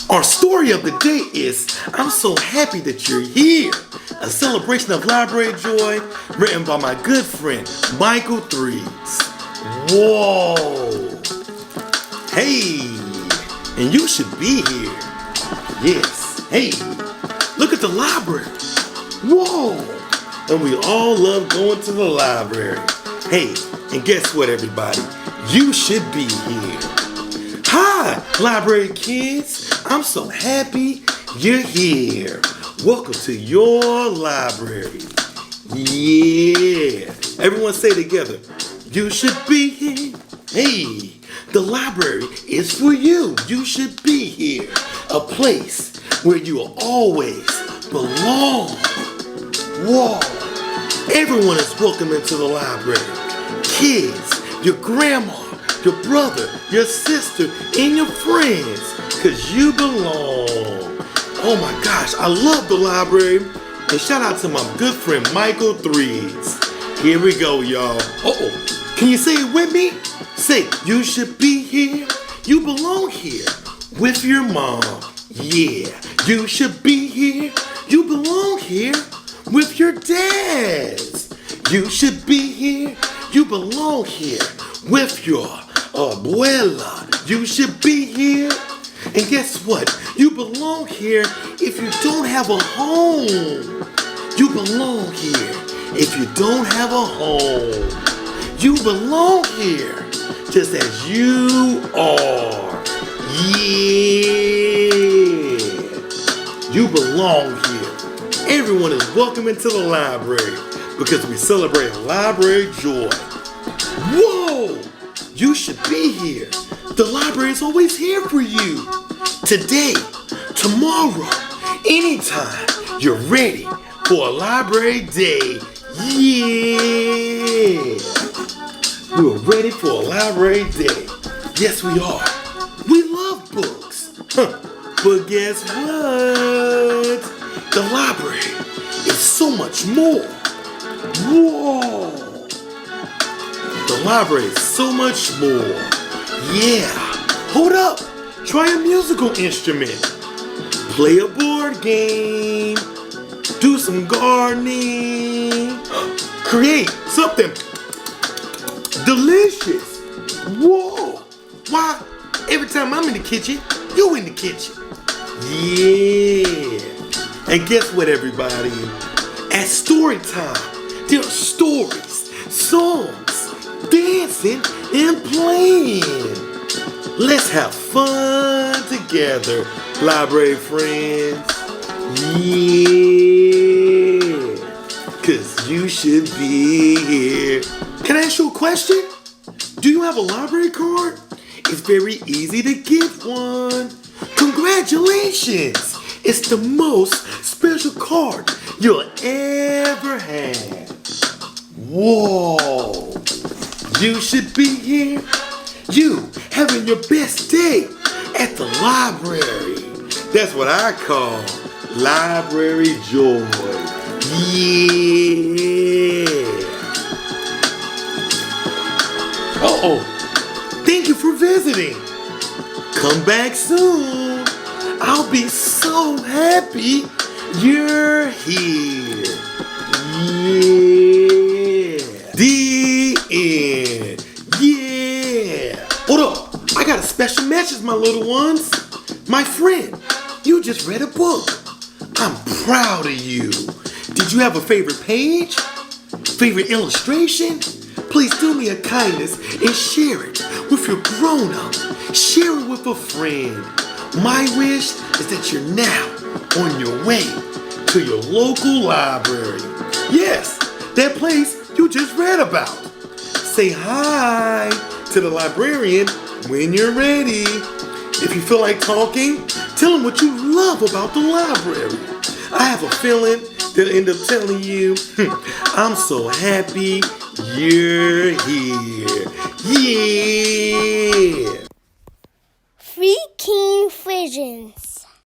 Our story of the day is I'm So Happy That You're Here, a celebration of library joy written by my good friend Mychal Threets. Whoa! Hey, and you should be here. Yes, hey, look at the library. Whoa! And we all love going to the library. Hey, and guess what, everybody? You should be here. Hi, library kids. I'm so happy you're here. Welcome to your library. Yeah. Everyone say together, you should be here. Hey, the library is for you. You should be here. A place where you will always belong. Whoa. Everyone is welcome into the library. Kids, your grandma, your brother, your sister, and your friends, because you belong. Oh my gosh, I love the library. And shout out to my good friend Mychal Threets. Here we go, y'all. Uh-oh. Can you say it with me? Say, you should be here. You belong here with your mom. Yeah, you should be here. You belong here with your dads. You should be here. You belong here with your abuela. You should be here. And guess what? You belong here if you don't have a home. You belong here if you don't have a home. You belong here just as you are. Yeah. You belong here. Everyone is welcome into the library because we celebrate library joy. Whoa! You should be here. The library is always here for you. Today, tomorrow, anytime you're ready for a library day. Yeah! We're ready for a library day. Yes, we are. We love books. But guess what? The library is so much more. Whoa! The library is so much more. Yeah. Hold up. Try a musical instrument. Play a board game. Do some gardening. Create something delicious. Whoa. Why? Every time I'm in the kitchen, you in the kitchen. Yeah. And guess what, everybody? At Storytime, there are stories, songs, dancing, and playing. Let's have fun together, library friends. Yeah. Cause you should be here. Can I ask you a question? Do you have a library card? It's very easy to get one. Congratulations! It's the most special card you'll ever have. Whoa! You should be here. You having your best day at the library. That's what I call library joy. Yeah. Uh-oh. Thank you for visiting. Come back soon. I'll be so happy you're here. Yeah. The end. Yeah. Hold up. I got a special message, my little ones. My friend, you just read a book. I'm proud of you. Did you have a favorite page? Favorite illustration? Please do me a kindness and share it with your grown-up. Share it with a friend. My wish is that you're now on your way to your local library. Yes, that place you just read about. Say hi to the librarian when you're ready. If you feel like talking, tell them what you love about the library. I have a feeling they'll end up telling you, I'm so happy you're here. Yeah. Three King Visions.